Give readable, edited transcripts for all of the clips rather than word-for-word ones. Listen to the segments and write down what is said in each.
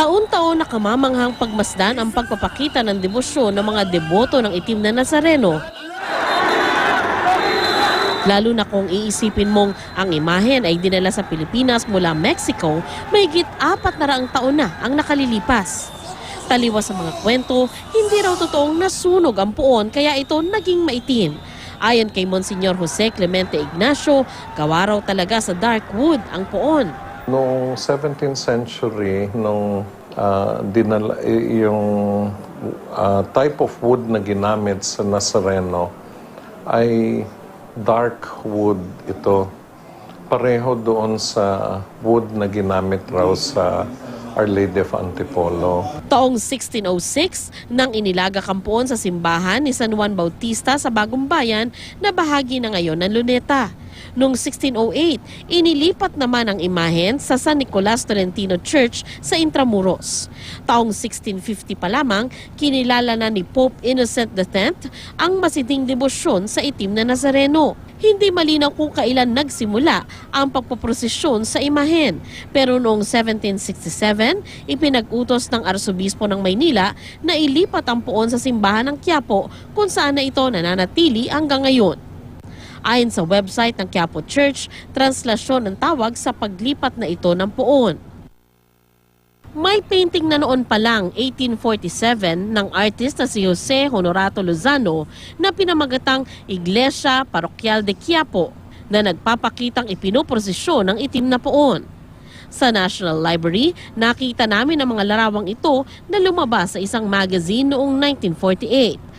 Taon-taon nakamamanghang pagmasdan ang pagpapakita ng debosyon ng mga deboto ng itim na Nazareno. Lalo na kung iisipin mong ang imahen ay dinala sa Pilipinas mula Mexico, mahigit 400 taon na ang nakalilipas. Taliwas sa mga kwento, hindi raw totoong nasunog ang puon kaya ito naging maitim. Ayon kay Monsignor Jose Clemente Ignacio, gawa raw talaga sa dark wood ang puon. Noong 17th century, nung yung type of wood na ginamit sa Nazareno ay dark wood ito. Pareho doon sa wood na ginamit raw sa Our Lady of Antipolo. Taong 1606, nang inilaga kampuon sa simbahan ni San Juan Bautista sa Bagong Bayan na bahagi na ngayon ng Luneta. Noong 1608, inilipat naman ang imahen sa San Nicolas Tolentino Church sa Intramuros. Taong 1650 pa lamang, kinilala na ni Pope Innocent X ang masiding debosyon sa itim na Nazareno. Hindi malinaw kung kailan nagsimula ang pagpoprosesyon sa imahen. Pero noong 1767, ipinag-utos ng Arsobispo ng Maynila na ilipat ang puon sa simbahan ng Quiapo kung saan na ito nananatili hanggang ngayon. Ayon sa website ng Quiapo Church, translasyon ang tawag sa paglipat na ito ng puon. May painting na noon pa lang, 1847, ng artist na si Jose Honorato Lozano na pinamagatang Iglesia Parokyal de Quiapo na nagpapakitang ipinoprosesyon ng itim na puon. Sa National Library, nakita namin ang mga larawang ito na lumabas sa isang magazine noong 1948.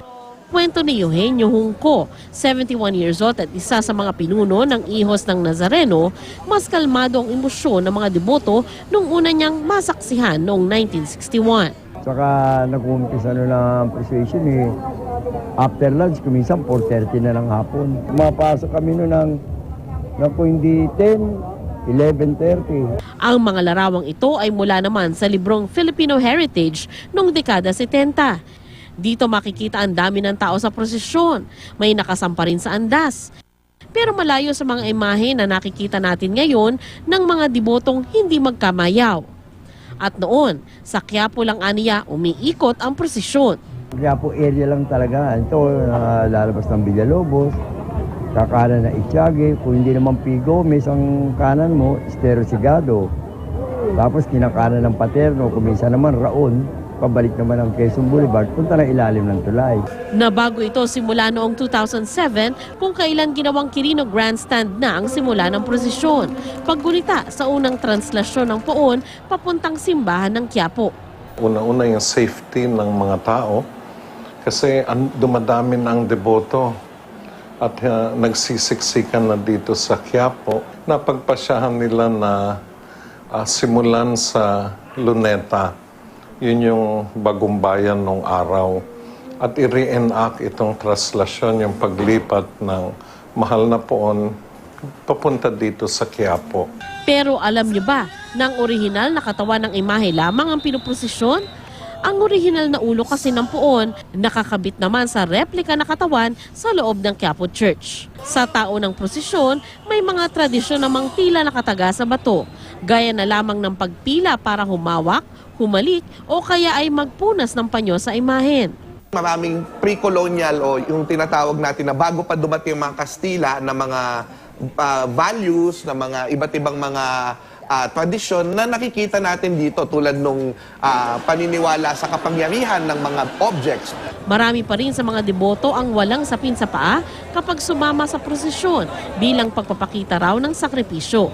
Kwento ni Eugenio Junco, 71 years old at isa sa mga pinuno ng Ihos ng Nazareno, mas kalmado ang emosyon ng mga deboto nung una niyang masaksihan noong 1961. Saka nag-umpisa ng procession after lunch, kuminsan 4:30 na ng hapon. Mapasok kami noon ng hindi 10, 11:30. Ang mga larawang ito ay mula naman sa librong Filipino Heritage noong dekada 70. Dito makikita ang dami ng tao sa prosesyon. May nakasampa rin sa andas. Pero malayo sa mga imahe na nakikita natin ngayon ng mga debotong hindi magkamayaw. At noon, sa Quiapo lang aniya umiikot ang prosesyon. Quiapo area lang talaga. Ito, lalabas ng Villalobos, kakanan na Itiague. Kung hindi naman Pigo, may isang kanan mo, Estero Sigado. Tapos kinakanan ng Paterno, kuminsan naman Raon. Pabalik naman ang Quezon Boulevard, punta na ilalim ng tulay. Nabago ito simula noong 2007 kung kailan ginawang Quirino Grandstand na ang simula ng prosesyon. Paggunita sa unang translasyon ng puon papuntang simbahan ng Quiapo. Una-una yung safety ng mga tao kasi dumadami ng deboto at nagsisiksikan na dito sa Quiapo. Napagpasyahan nila na simulan sa Luneta. Yun yung Bagong Bayan nung araw. At i-reenact itong translasyon, yung paglipat ng mahal na puon papunta dito sa Quiapo. Pero alam niyo ba na ang orihinal na katawan ng imahe lamang ang pinoprosesyon? Ang orihinal na ulo kasi ng puon nakakabit naman sa replika na katawan sa loob ng Quiapo Church. Sa tao ng prosesyon, may mga tradisyon namang tila nakataga sa bato, gaya na lamang ng pagpila para humawak, humalik o kaya ay magpunas ng panyo sa imahen. Maraming pre-colonial o yung tinatawag natin na bago pa dumating ang mga Kastila na mga values, na mga iba't ibang mga tradisyon na nakikita natin dito tulad nung paniniwala sa kapangyarihan ng mga objects. Marami pa rin sa mga deboto ang walang sapin sa paa kapag sumama sa prosesyon bilang pagpapakita raw ng sakripisyo.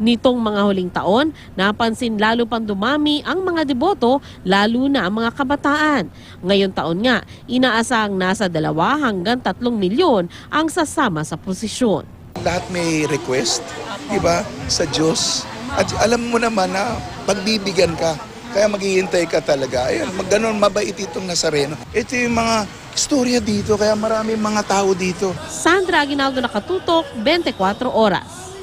Nitong mga huling taon, napansin lalo pang dumami ang mga deboto, lalo na ang mga kabataan. Ngayon taon nga, inaasahang nasa 2 hanggang 3 milyon ang sasama sa prosesyon. Lahat may request, di ba, sa Diyos. At alam mo naman na pagbibigyan ka, kaya maghihintay ka talaga. Ayan, ganon mabait itong Nazareno. Ito yung mga istorya dito, kaya maraming mga tao dito. Sandra Aguinaldo, nakatutok, 24 oras.